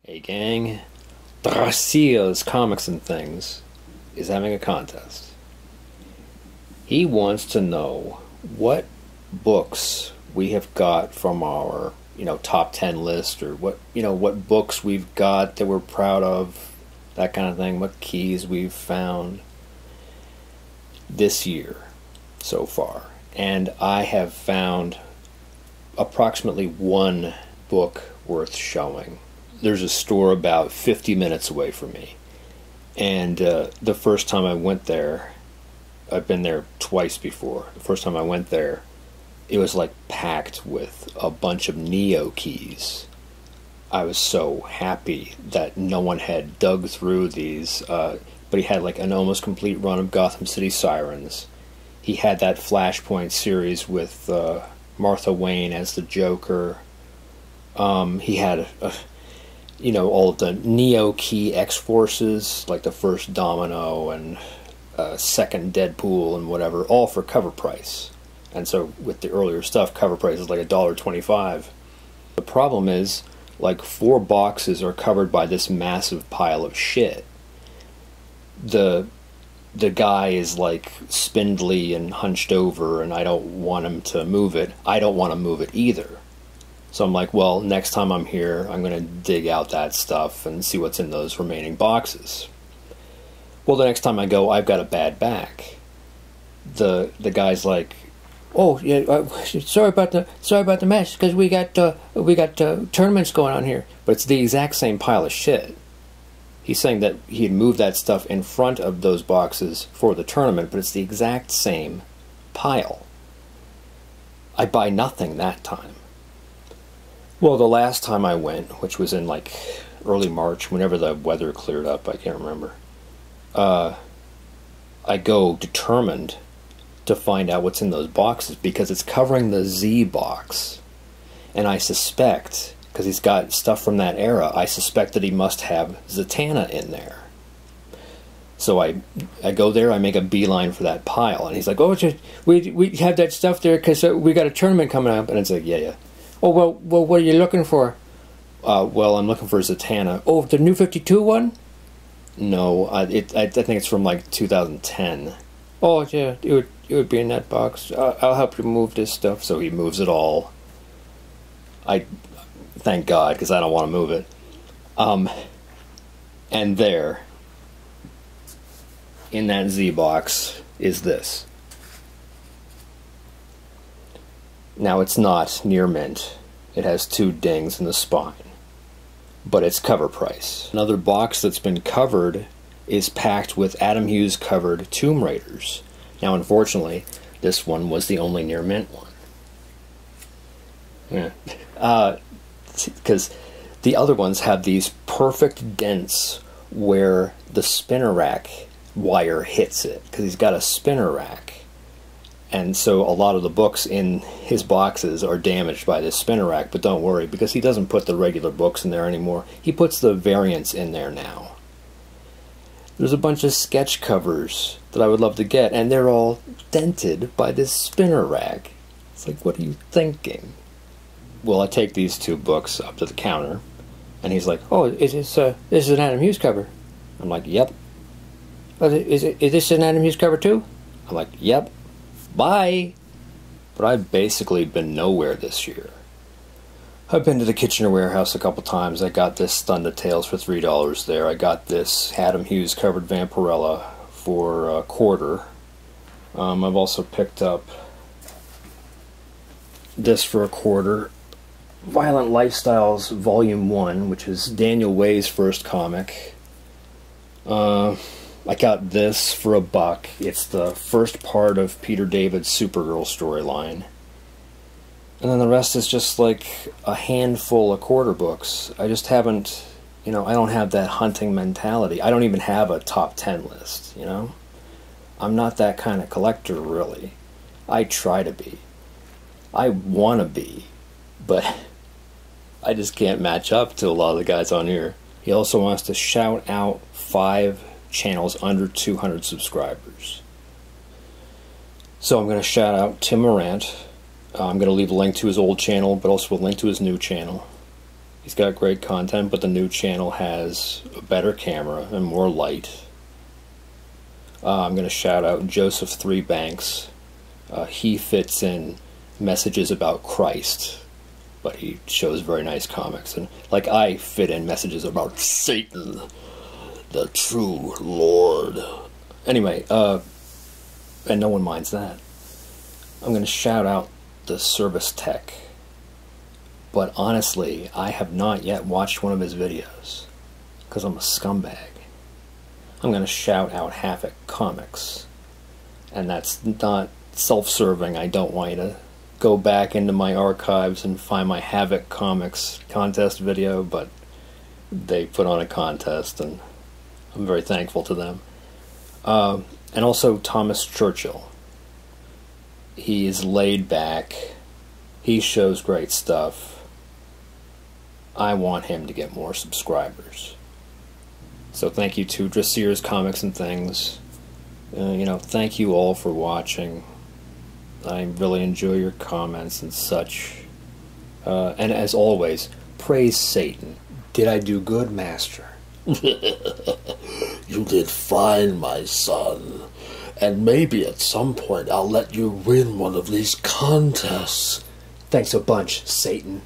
Hey gang, Drahcir's Comics and Things is having a contest. He wants to know what books we have got from our, top 10 list, or what books we've got that we're proud of, that kind of thing, what keys we've found this year so far. And I have found approximately one book worth showing. There's a store about 50 minutes away from me, and the first time I went there, I've been there twice before. The first time I went there, it was like packed with a bunch of Neo keys. I was so happy that no one had dug through these, but he had like an almost complete run of Gotham City Sirens. He had that Flashpoint series with Martha Wayne as the Joker. He had all of the Neo Key X-Forces, like the first Domino and second Deadpool and whatever, all for cover price. And so with the earlier stuff, cover price is like $1.25. The problem is, like, 4 boxes are covered by this massive pile of shit. The guy is like spindly and hunched over, and I don't want him to move it. I don't want to move it either. So I'm like, well, next time I'm here, I'm going to dig out that stuff and see what's in those remaining boxes. Well, the next time I go, I've got a bad back. The guy's like, oh yeah, sorry about the mess, because we got tournaments going on here. But it's the exact same pile of shit. He's saying that he had moved that stuff in front of those boxes for the tournament, but it's the exact same pile. I buy nothing that time. Well, the last time I went, which was in like early March, whenever the weather cleared up, I can't remember, I go determined to find out what's in those boxes, because it's covering the Z box. And I suspect, because he's got stuff from that era, I suspect that he must have Zatanna in there. So I go there, I make a beeline for that pile, and he's like, oh, we have that stuff there because we got a tournament coming up. And it's like, yeah. Oh, well, what are you looking for? Well, I'm looking for Zatanna. Oh, the new 52 one? No, I think it's from like 2010. Oh, yeah, it would be in that box. I'll help you move this stuff. So he moves it all. Thank God, because I don't want to move it. And there, in that Z box, is this. Now, it's not near mint. It has 2 dings in the spine. But it's cover price. Another box that's been covered is packed with Adam Hughes covered Tomb Raiders. Now, unfortunately, this one was the only near mint one. Yeah. Because the other ones have these perfect dents where the spinner rack wire hits it, because he's got a spinner rack. And so a lot of the books in his boxes are damaged by this spinner rack, but don't worry, because he doesn't put the regular books in there anymore. He puts the variants in there now. There's a bunch of sketch covers that I would love to get, and they're all dented by this spinner rack. It's like, what are you thinking? Well, I take these 2 books up to the counter, and he's like, oh, this is an Adam Hughes cover? I'm like, yep. Is this an Adam Hughes cover too? I'm like, yep. Bye! But I've basically been nowhere this year. I've been to the Kitchener Warehouse a couple times. I got this Thunder Tales for $3 there. I got this Adam Hughes covered Vampirella for $1. I've also picked up this for $1. Violent Lifestyles Volume 1, which is Daniel Way's first comic. I got this for $1. It's the first part of Peter David's Supergirl storyline. And then the rest is just like a handful of quarter books. I just haven't, I don't have that hunting mentality. I don't even have a top 10 list, I'm not that kind of collector, really. I try to be. I want to be. But I just can't match up to a lot of the guys on here. He also wants to shout out 5 channels under 200 subscribers. So I'm going to shout out Tim Morant. I'm going to leave a link to his old channel, but also a link to his new channel. He's got great content, but the new channel has a better camera and more light. I'm going to shout out Joseph Three Banks. He fits in messages about Christ, but he shows very nice comics. And like I fit in messages about Satan, the true Lord. Anyway, and no one minds that. I'm going to shout out the Service Tech. But honestly, I have not yet watched one of his videos, because I'm a scumbag. I'm going to shout out Havoc Comics. And that's not self-serving. I don't want you to go back into my archives and find my Havoc Comics contest video, but they put on a contest, and I'm very thankful to them. And also Thomas Churchill. He is laid back. He shows great stuff. I want him to get more subscribers. So thank you to Drahcir's Comics and Things. Thank you all for watching. I really enjoy your comments and such. And as always, praise Satan. Did I do good, Master? You did fine, my son. And maybe at some point I'll let you win one of these contests. Thanks a bunch, Satan.